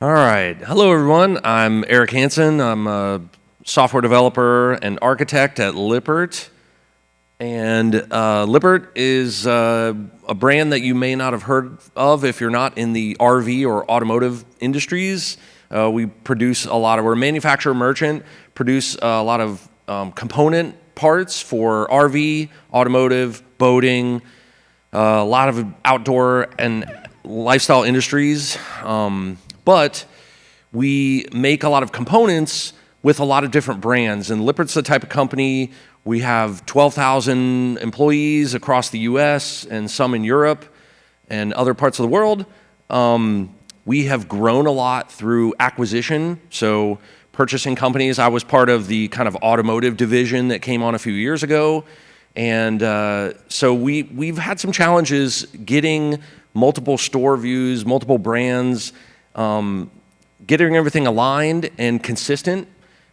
All right. Hello, everyone. I'm Erik Hanson. I'm a software developer and architect at Lippert. And Lippert is a brand that you may not have heard of if you're not in the RV or automotive industries. We're a manufacturer merchant, produce a lot of component parts for RV, automotive, boating, a lot of outdoor and lifestyle industries. But we make a lot of components with a lot of different brands. And Lippert's the type of company, we have 12,000 employees across the US and some in Europe and other parts of the world. We have grown a lot through acquisition, so purchasing companies. I was part of the kind of automotive division that came on a few years ago. And so we've had some challenges getting multiple store views, multiple brands, getting everything aligned and consistent.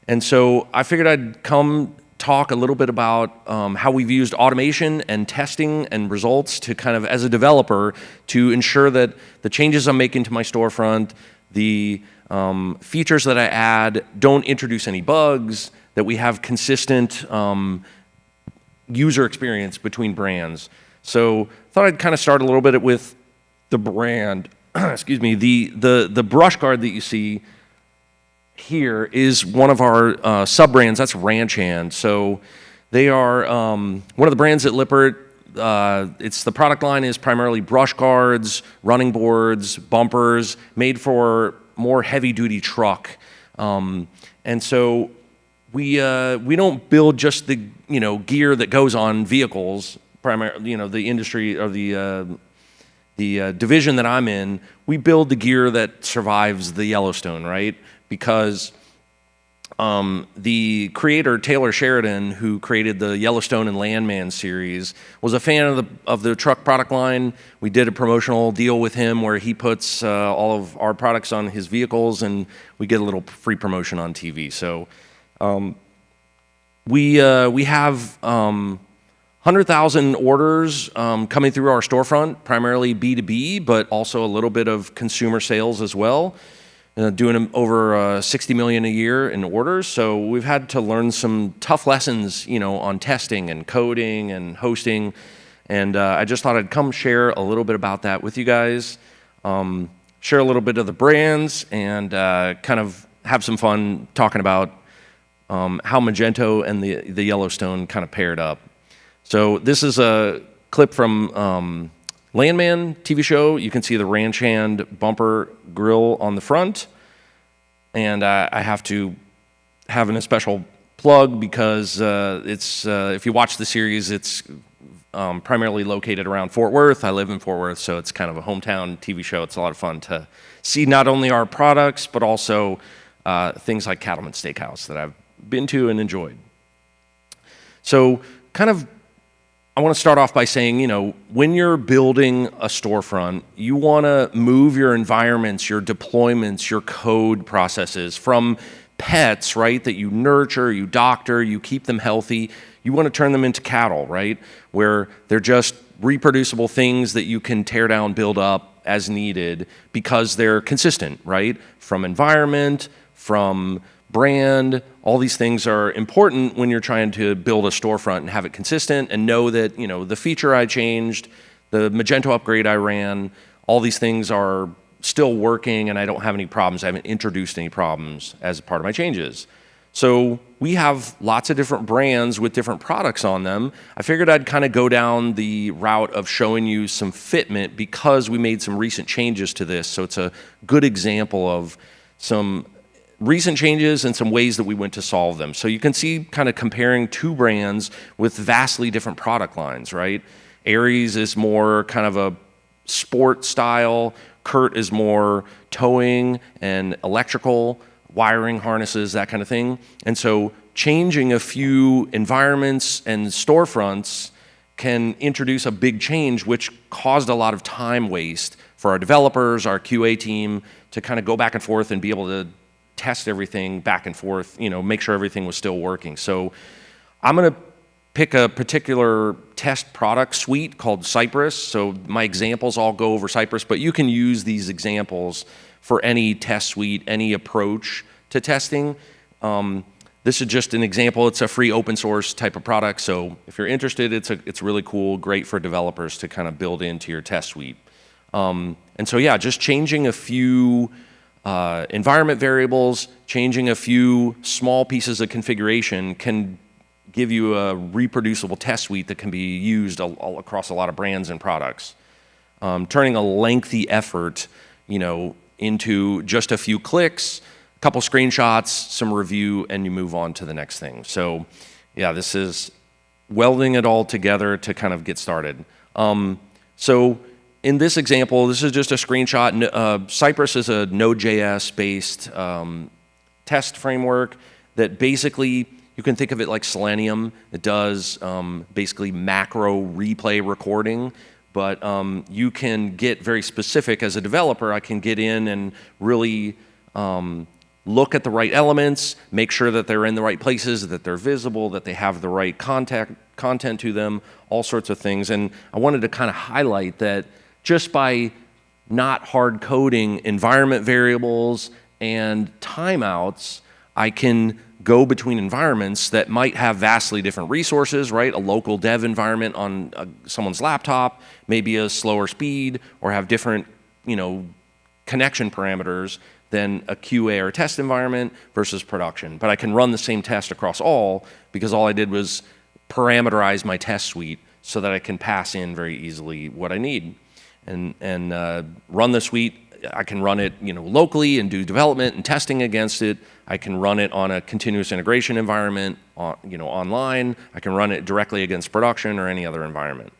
And so I figured I'd come talk a little bit about how we've used automation and testing and results to kind of, as a developer, to ensure that the changes I'm making to my storefront, the features that I add don't introduce any bugs, that we have consistent user experience between brands. So I thought I'd kind of start a little bit with the brand. Excuse me, the brush guard that you see here is one of our sub-brands. That's Ranch Hand. So they are one of the brands at Lippert. The product line is primarily brush guards, running boards, bumpers, made for more heavy-duty truck. And so we don't build just the gear that goes on vehicles. Primarily, the industry or the division that I'm in, we build the gear that survives the Yellowstone, right? Because the creator, Taylor Sheridan, who created the Yellowstone and Landman series, was a fan of the truck product line. We did a promotional deal with him where he puts all of our products on his vehicles, and we get a little free promotion on TV. So we have 100,000 orders coming through our storefront, primarily B2B, but also a little bit of consumer sales as well, doing over 60 million a year in orders. So we've had to learn some tough lessons, on testing and coding and hosting. And I just thought I'd come share a little bit about that with you guys, share a little bit of the brands, and kind of have some fun talking about how Magento and the Yellowstone kind of paired up. So this is a clip from Landman TV show. You can see the Ranch Hand bumper grill on the front. And I have to have a special plug because if you watch the series, it's primarily located around Fort Worth. I live in Fort Worth, so it's kind of a hometown TV show. It's a lot of fun to see not only our products, but also things like Cattleman's Steakhouse that I've been to and enjoyed. So I want to start off by saying, when you're building a storefront, you want to move your environments, your deployments, your code processes from pets, right, that you nurture, you doctor, you keep them healthy. You want to turn them into cattle, right, where they're just reproducible things that you can tear down, build up as needed because they're consistent, right, from environment, from brand. All these things are important when you're trying to build a storefront and have it consistent and know that, the feature I changed, the Magento upgrade I ran, all these things are still working and I don't have any problems. I haven't introduced any problems as a part of my changes. So we have lots of different brands with different products on them. I figured I'd kind of go down the route of showing you some fitment because we made some recent changes to this. So it's a good example of some recent changes and some ways that we went to solve them. So you can see kind of comparing two brands with vastly different product lines, right? Aries is more kind of a sport style. Kurt is more towing and electrical, wiring harnesses, that kind of thing. And so changing a few environments and storefronts can introduce a big change, which caused a lot of time waste for our developers, our QA team, to kind of go back and forth and be able to test everything back and forth, make sure everything was still working. So I'm going to pick a particular test product suite called Cypress. So my examples all go over Cypress, but you can use these examples for any test suite, any approach to testing. This is just an example. It's a free open source type of product. So if you're interested, it's really cool, great for developers to kind of build into your test suite. And so yeah, just changing a few environment variables, changing a few small pieces of configuration can give you a reproducible test suite that can be used all across a lot of brands and products. Turning a lengthy effort, into just a few clicks, a couple screenshots, some review, and you move on to the next thing. So yeah, this is welding it all together to kind of get started. So in this example, this is just a screenshot. Cypress is a Node.js-based test framework that basically, you can think of it like Selenium. It does basically macro replay recording, but you can get very specific as a developer. I can get in and really look at the right elements, make sure that they're in the right places, that they're visible, that they have the right content to them, all sorts of things. And I wanted to kind of highlight that just by not hard coding environment variables and timeouts, I can go between environments that might have vastly different resources, right? A local dev environment on someone's laptop, maybe a slower speed, or have different, connection parameters than a QA or test environment versus production. But I can run the same test across all because all I did was parameterize my test suite so that I can pass in very easily what I need. And run the suite. I can run it, locally and do development and testing against it. I can run it on a continuous integration environment, online. I can run it directly against production or any other environment.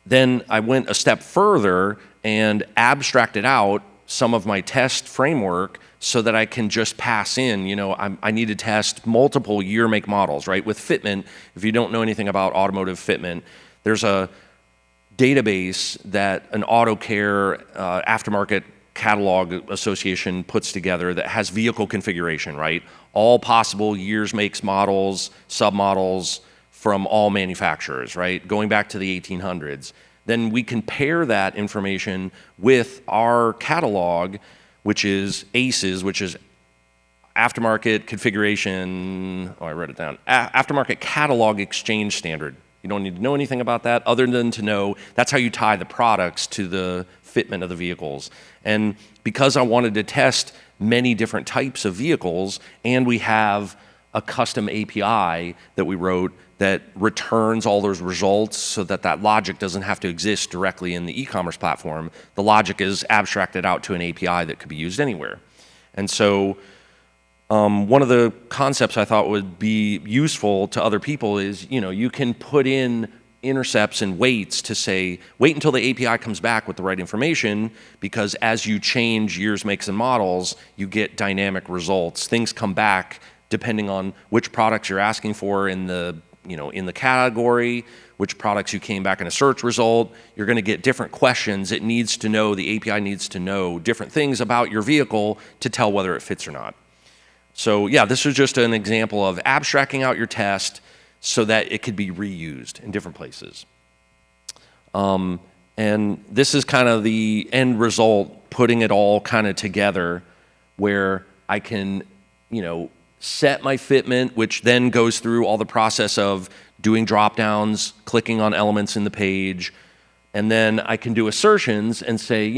Then I went a step further and abstracted out some of my test framework so that I can just pass in, I need to test multiple year make models, right? With fitment, if you don't know anything about automotive fitment, there's a database that an auto care aftermarket catalog association puts together that has vehicle configuration, right? All possible years, makes, models, submodels from all manufacturers, right? Going back to the 1800s. Then we can pair that information with our catalog, which is ACES, which is aftermarket configuration, I wrote it down, aftermarket catalog exchange standard. You don't need to know anything about that other than to know that's how you tie the products to the fitment of the vehicles. And because I wanted to test many different types of vehicles, and we have a custom API that we wrote that returns all those results so that that logic doesn't have to exist directly in the e-commerce platform, the logic is abstracted out to an API that could be used anywhere. And so one of the concepts I thought would be useful to other people is, you can put in intercepts and waits to say, wait until the API comes back with the right information, because as you change years, makes, and models, you get dynamic results. Things come back depending on which products you're asking for in the, in the category, which products you came back in a search result. You're going to get different questions. It needs to know, the API needs to know different things about your vehicle to tell whether it fits or not. So yeah, this was just an example of abstracting out your test so that it could be reused in different places. And this is kind of the end result, putting it all kind of together where I can, set my fitment, which then goes through all the process of doing drop downs, clicking on elements in the page, and then I can do assertions and say,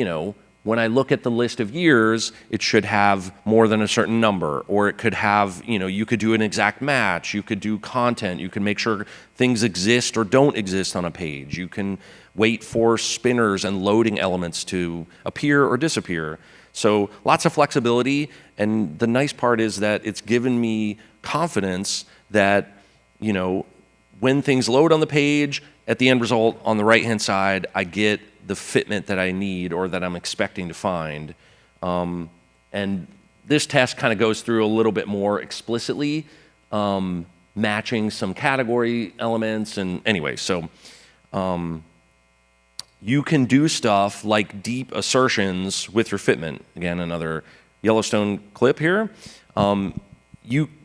when I look at the list of years, it should have more than a certain number, or it could have, you could do an exact match, you could do content, you can make sure things exist or don't exist on a page, you can wait for spinners and loading elements to appear or disappear. So lots of flexibility, and the nice part is that it's given me confidence that, when things load on the page, at the end result on the right-hand side, I get the fitment that I need or that I'm expecting to find. And this test kind of goes through a little bit more explicitly, matching some category elements. And anyway, so you can do stuff like deep assertions with your fitment. Again, another Yellowstone clip here.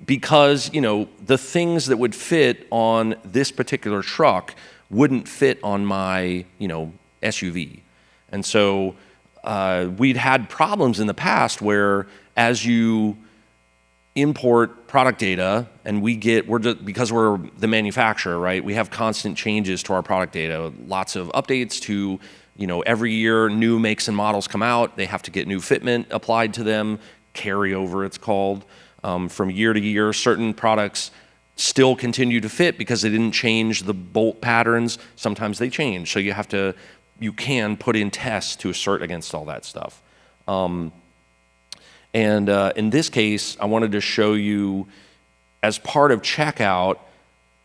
because the things that would fit on this particular truck wouldn't fit on my SUV. And so we'd had problems in the past where as you import product data and because we're the manufacturer, right? We have constant changes to our product data, lots of updates to, every year new makes and models come out. They have to get new fitment applied to them, carryover it's called. From year to year, certain products still continue to fit because they didn't change the bolt patterns. Sometimes they change, so you can put in tests to assert against all that stuff. And in this case, I wanted to show you, as part of checkout,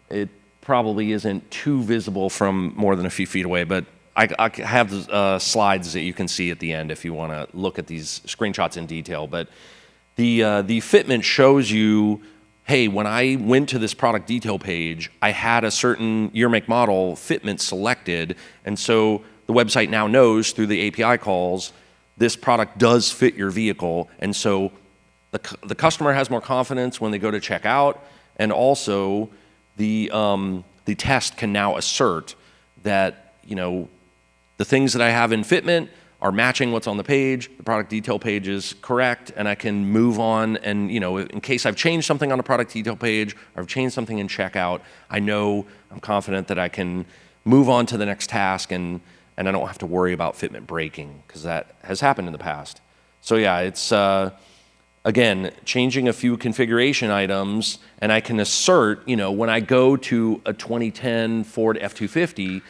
it probably isn't too visible from more than a few feet away, but I have slides that you can see at the end if you want to look at these screenshots in detail. But the fitment shows you, hey, when I went to this product detail page, I had a certain year, make, model fitment selected, and so the website now knows through the API calls, this product does fit your vehicle, and so the customer has more confidence when they go to check out, and also the test can now assert that the things that I have in fitment are matching what's on the page, the product detail page is correct, and I can move on. And in case I've changed something on a product detail page, or I've changed something in checkout, I'm confident that I can move on to the next task, and I don't have to worry about fitment breaking, because that has happened in the past. So yeah, it's again, changing a few configuration items, and I can assert, when I go to a 2010 Ford F-250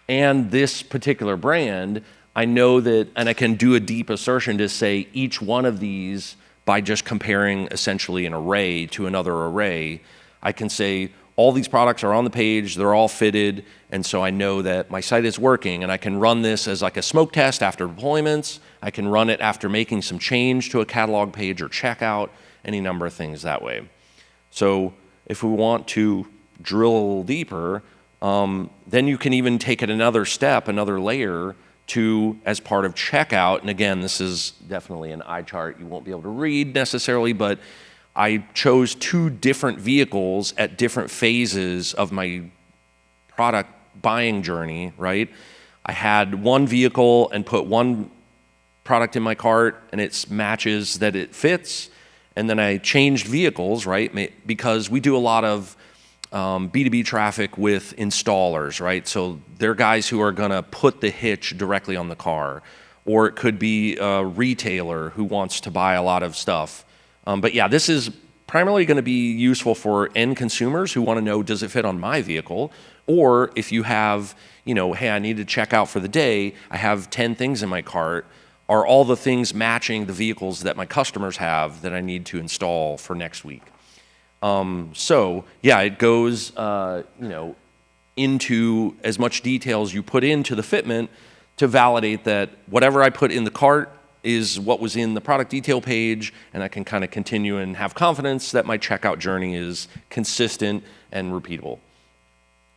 and this particular brand, I know that, and I can do a deep assertion to say each one of these, by just comparing essentially an array to another array, I can say all these products are on the page, they're all fitted, and so I know that my site is working, and I can run this as like a smoke test after deployments. I can run it after making some change to a catalog page or checkout, any number of things that way. So if we want to drill a little deeper, then you can even take it another step, another layer, to as part of checkout. And again, this is definitely an eye chart you won't be able to read necessarily, but I chose two different vehicles at different phases of my product buying journey, right? I had one vehicle and put one product in my cart, and it matches that it fits. And then I changed vehicles, right? Because we do a lot of B2B traffic with installers, right? So they're guys who are gonna put the hitch directly on the car, or it could be a retailer who wants to buy a lot of stuff. But yeah, this is primarily gonna be useful for end consumers who wanna know, does it fit on my vehicle? Or if you have, hey, I need to check out for the day, I have 10 things in my cart, are all the things matching the vehicles that my customers have that I need to install for next week? So yeah, it goes, into as much detail as you put into the fitment to validate that whatever I put in the cart is what was in the product detail page, and I can kind of continue and have confidence that my checkout journey is consistent and repeatable.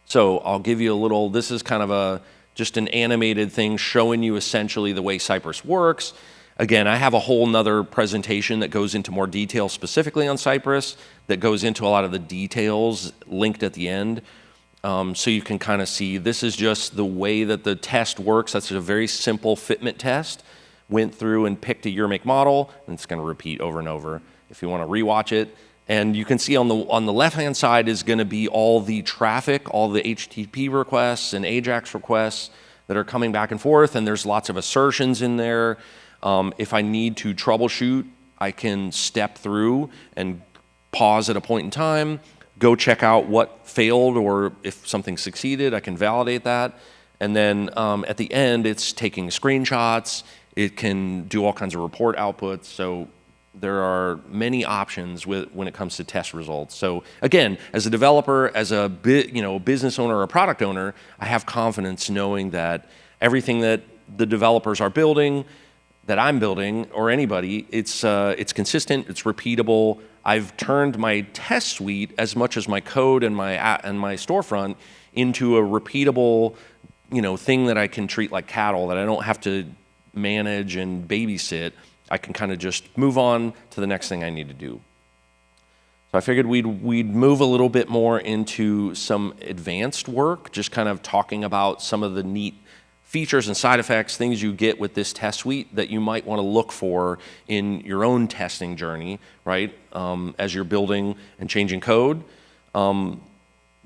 So I'll give you a little, this is kind of just an animated thing showing you essentially the way Cypress works. Again, I have a whole nother presentation that goes into more detail specifically on Cypress, that goes into a lot of the details linked at the end. So you can kind of see, this is just the way that the test works. That's a very simple fitment test. Went through and picked a year, make, model, and it's gonna repeat over and over if you wanna rewatch it. And you can see on the left-hand side is gonna be all the traffic, all the HTTP requests and AJAX requests that are coming back and forth, and there's lots of assertions in there. If I need to troubleshoot, I can step through and pause at a point in time, go check out what failed, or if something succeeded, I can validate that. And then at the end, it's taking screenshots. It can do all kinds of report outputs. So there are many options when it comes to test results. So again, as a developer, as a business owner or a product owner, I have confidence knowing that everything that the developers are building, that I'm building, or anybody, it's consistent, it's repeatable. I've turned my test suite, as much as my code and my storefront, into a repeatable, thing that I can treat like cattle, that I don't have to manage and babysit. I can kind of just move on to the next thing I need to do. So I figured we'd move a little bit more into some advanced work, just kind of talking about some of the neat features and side effects, things you get with this test suite that you might want to look for in your own testing journey, right? As you're building and changing code. One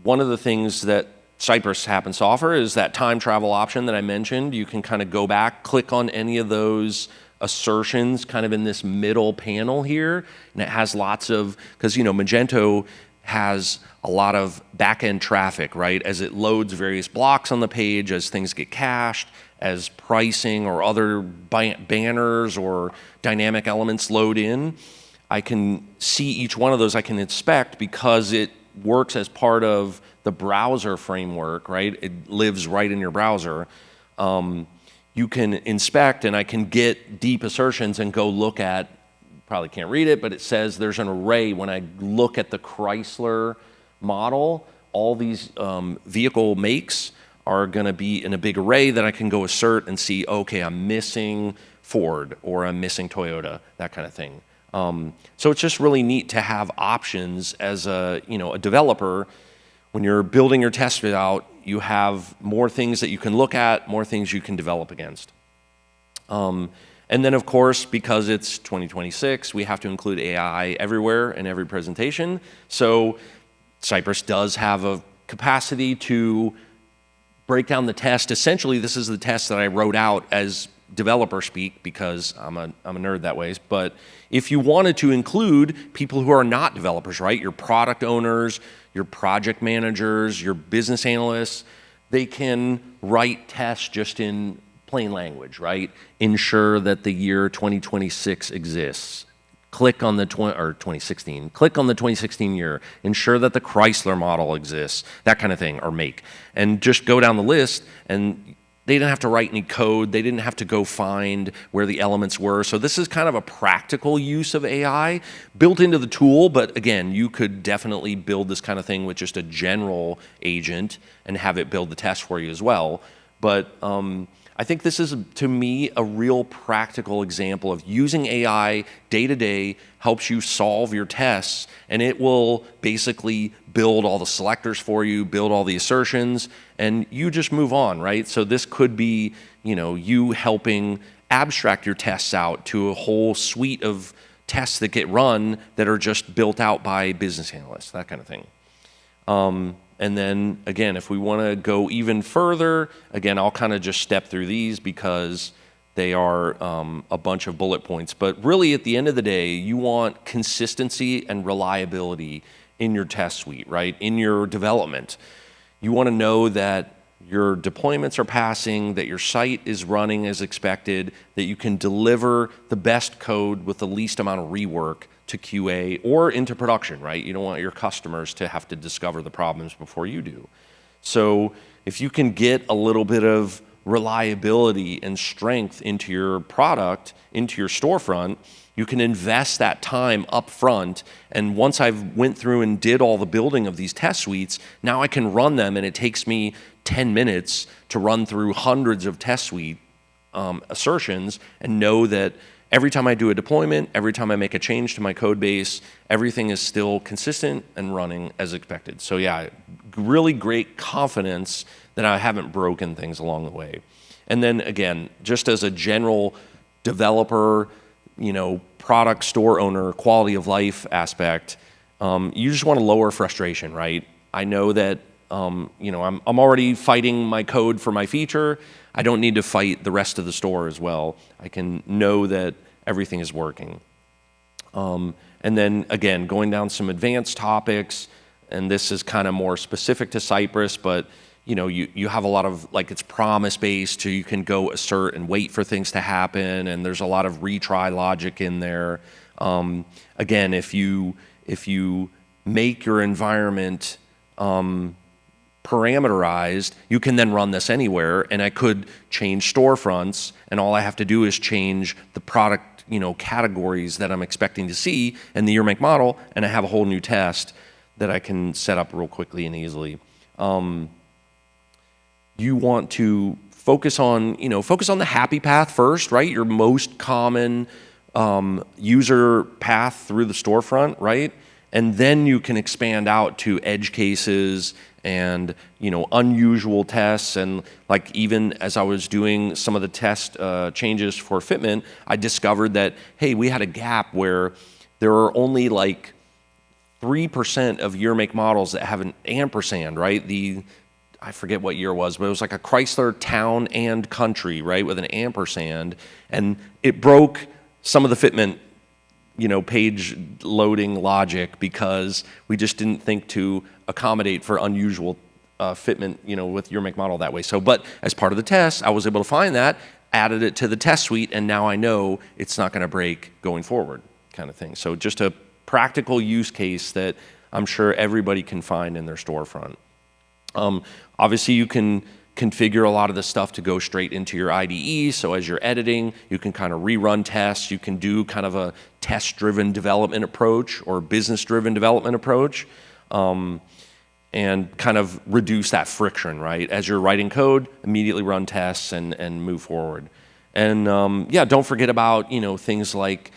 of the things that Cypress happens to offer is that time travel option that I mentioned. You can kind of go back, click on any of those assertions kind of in this middle panel here, and it has lots of, because Magento has a lot of back-end traffic, right? As it loads various blocks on the page, as things get cached, as pricing or other banners or dynamic elements load in, I can see each one of those. I can inspect because it works as part of the browser framework, right? It lives right in your browser. You can inspect, and I can get deep assertions and go look at, probably can't read it, but it says there's an array. When I look at the Chrysler model, all these vehicle makes are going to be in a big array that I can go assert and see, okay, I'm missing Ford or I'm missing Toyota, that kind of thing. So it's just really neat to have options as a developer. When you're building your test out, you have more things that you can look at, more things you can develop against. And then, of course, because it's 2026, we have to include AI everywhere in every presentation. So Cypress does have a capacity to break down the test. Essentially, this is the test that I wrote out as developer speak because I'm a nerd that way. But if you wanted to include people who are not developers, right? Your product owners, your project managers, your business analysts, they can write tests just in plain language, right? Ensure that the year 2026 exists. Click on the 2016. Click on the 2016 year. Ensure that the Chrysler model exists. That kind of thing, or make. And just go down the list, and they didn't have to write any code. They didn't have to go find where the elements were. So this is kind of a practical use of AI built into the tool. But again, you could definitely build this kind of thing with just a general agent and have it build the test for you as well. But I think this is, to me, a real practical example of using AI day to day helps you solve your tests, and it will basically build all the selectors for you, build all the assertions, and you just move on, right? So this could be, you helping abstract your tests out to a whole suite of tests that get run that are just built out by business analysts, that kind of thing. And then, again, if we want to go even further, again, I'll kind of just step through these because they are a bunch of bullet points. But really, at the end of the day, you want consistency and reliability in your test suite, right? In your development. You want to know that your deployments are passing, that your site is running as expected, that you can deliver the best code with the least amount of rework to QA or into production, right? You don't want your customers to have to discover the problems before you do. So if you can get a little bit of reliability and strength into your product, into your storefront, you can invest that time up front. And once I've went through and did all the building of these test suites, now I can run them, and it takes me 10 minutes to run through hundreds of test suite assertions and know that every time I do a deployment, every time I make a change to my code base, everything is still consistent and running as expected. So yeah, really great confidence that I haven't broken things along the way. And then again, just as a general developer, product store owner, quality of life aspect, you just want to lower frustration, right? I know that I'm already fighting my code for my feature. I don't need to fight the rest of the store as well. I can know that everything is working. And then again, going down some advanced topics, and this is kind of more specific to Cypress, but you have a lot of, like, it's promise-based, so you can go assert and wait for things to happen, and there's a lot of retry logic in there. Again, if you make your environment parameterized, you can then run this anywhere, and I could change storefronts, and all I have to do is change the product categories that I'm expecting to see in the year, make, model, and I have a whole new test that I can set up real quickly and easily. You want to focus on the happy path first, right? Your most common user path through the storefront, right? And then you can expand out to edge cases and unusual tests. And like even as I was doing some of the test changes for fitment, I discovered that, hey, we had a gap where there are only like 3% of year make models that have an ampersand, right? I forget what year it was, but it was like a Chrysler Town and Country, right, with an ampersand, and it broke some of the fitment, page loading logic because we just didn't think to accommodate for unusual fitment, with year make model that way. So, but as part of the test, I was able to find that, added it to the test suite, and now I know it's not going to break going forward, kind of thing. So just a practical use case that I'm sure everybody can find in their storefront. Obviously, you can configure a lot of the stuff to go straight into your IDE. So as you're editing, you can kind of rerun tests. You can do kind of a test-driven development approach or business-driven development approach, and kind of reduce that friction, right? As you're writing code, immediately run tests and move forward. And yeah, don't forget about things like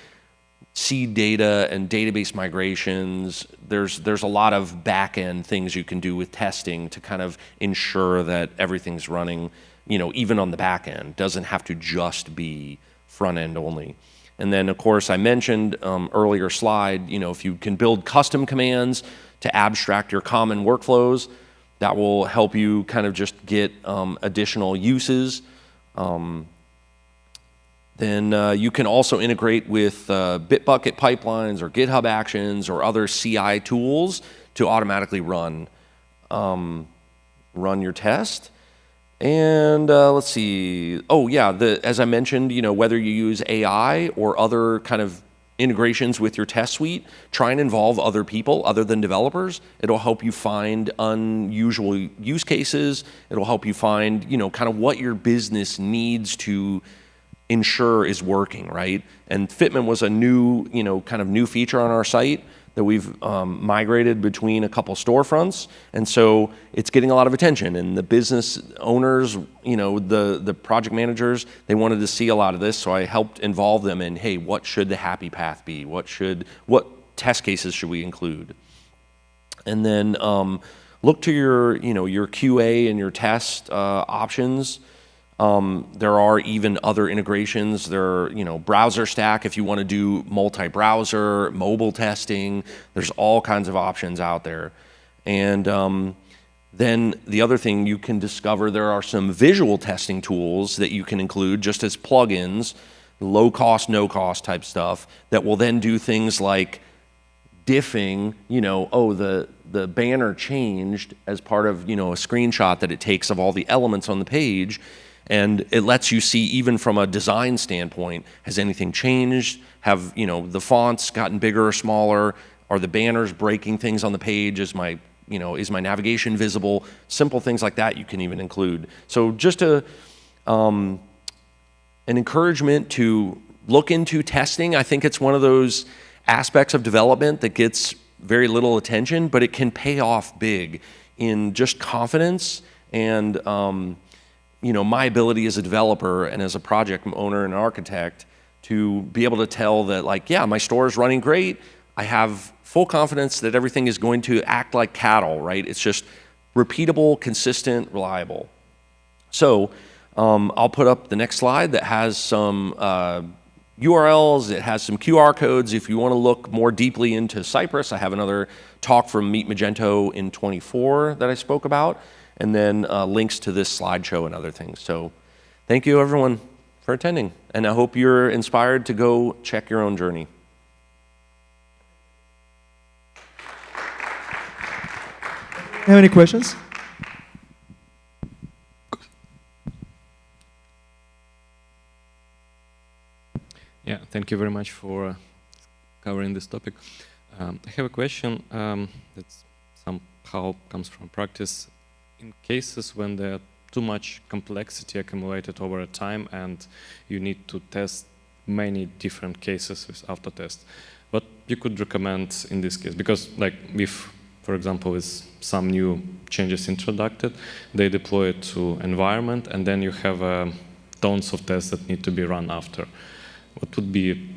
seed data and database migrations. There's a lot of back-end things you can do with testing to kind of ensure that everything's running, even on the back end. Doesn't have to just be front end only. And then of course I mentioned earlier slide, if you can build custom commands to abstract your common workflows, that will help you kind of just get additional uses. Then you can also integrate with Bitbucket pipelines or GitHub Actions or other CI tools to automatically run your test. And let's see. Oh yeah, as I mentioned, whether you use AI or other kind of integrations with your test suite, try and involve other people other than developers. It'll help you find unusual use cases. It'll help you find, kind of what your business needs to ensure is working, right? And fitment was a new, kind of new feature on our site that we've migrated between a couple storefronts. And so it's getting a lot of attention. And the business owners, the project managers, they wanted to see a lot of this. So I helped involve them in, hey, what should the happy path be? What test cases should we include? And then look to your QA and your test options. There are even other integrations. There are, browser stack if you want to do multi-browser, mobile testing. There's all kinds of options out there. And then the other thing you can discover, there are some visual testing tools that you can include just as plugins, low cost, no cost type stuff that will then do things like diffing, the banner changed as part of, a screenshot that it takes of all the elements on the page. And it lets you see, even from a design standpoint, has anything changed? Have the fonts gotten bigger or smaller? Are the banners breaking things on the page? Is my navigation visible? Simple things like that you can even include. So just an encouragement to look into testing. I think it's one of those aspects of development that gets very little attention, but it can pay off big in just confidence and my ability as a developer and as a project owner and architect to be able to tell that, like, yeah, my store is running great. I have full confidence that everything is going to act like cattle, right? It's just repeatable, consistent, reliable. So I'll put up the next slide that has some URLs. It has some QR codes. If you want to look more deeply into Cypress, I have another talk from Meet Magento in 24 that I spoke about. And then links to this slideshow and other things. So thank you, everyone, for attending. And I hope you're inspired to go check your own journey. Have any questions? Yeah, thank you very much for covering this topic. I have a question that somehow comes from practice. In cases when there's too much complexity accumulated over a time and you need to test many different cases with auto-test, what you could recommend in this case? Because like if, for example, with some new changes introduced, they deploy it to environment and then you have tons of tests that need to be run after. What would be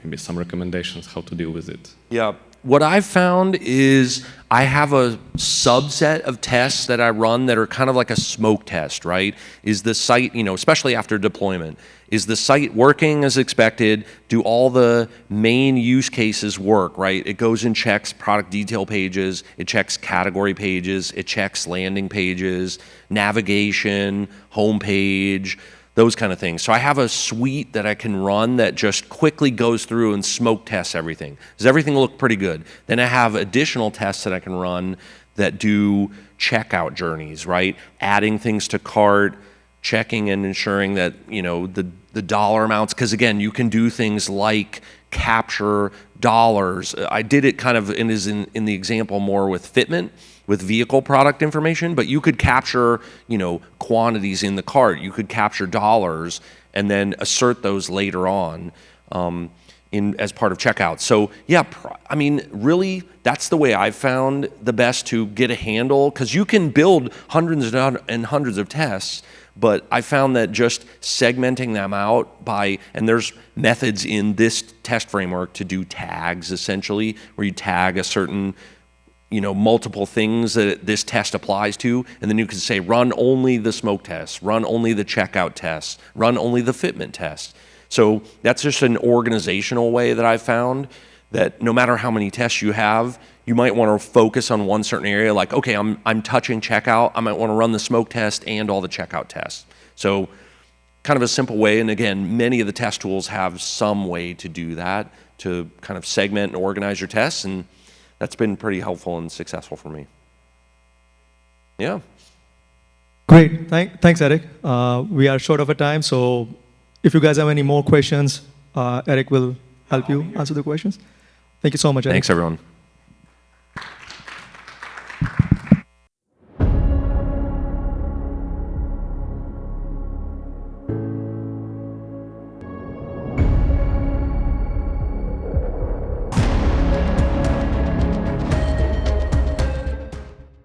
maybe some recommendations how to deal with it? Yeah. what I've found is I have a subset of tests that I run that are kind of like a smoke test, right? Is the site, especially after deployment, is the site working as expected? Do all the main use cases work, right? It goes and checks product detail pages, it checks category pages, it checks landing pages, navigation, homepage, those kind of things. So I have a suite that I can run that just quickly goes through and smoke tests everything. Does everything look pretty good? Then I have additional tests that I can run that do checkout journeys, right? Adding things to cart, checking and ensuring that, the dollar amounts, because again, you can do things like capture dollars. I did it kind of in the example more with fitment, with vehicle product information, but you could capture, quantities in the cart. You could capture dollars and then assert those later on as part of checkout. So yeah, really, that's the way I've found the best to get a handle, because you can build hundreds and hundreds of tests, but I found that just segmenting them out and there's methods in this test framework to do tags, essentially, where you tag a certain multiple things that this test applies to, and then you can say run only the smoke tests, run only the checkout tests, run only the fitment tests. So that's just an organizational way that I've found that no matter how many tests you have, you might want to focus on one certain area, like, okay, I'm touching checkout, I might want to run the smoke test and all the checkout tests. So kind of a simple way, and again, many of the test tools have some way to do that, to kind of segment and organize your tests, and that's been pretty helpful and successful for me. Yeah. Great. Thanks, Erik. We are short of a time, so if you guys have any more questions, Erik will help you answer the questions. Thank you so much, Erik. Thanks, everyone.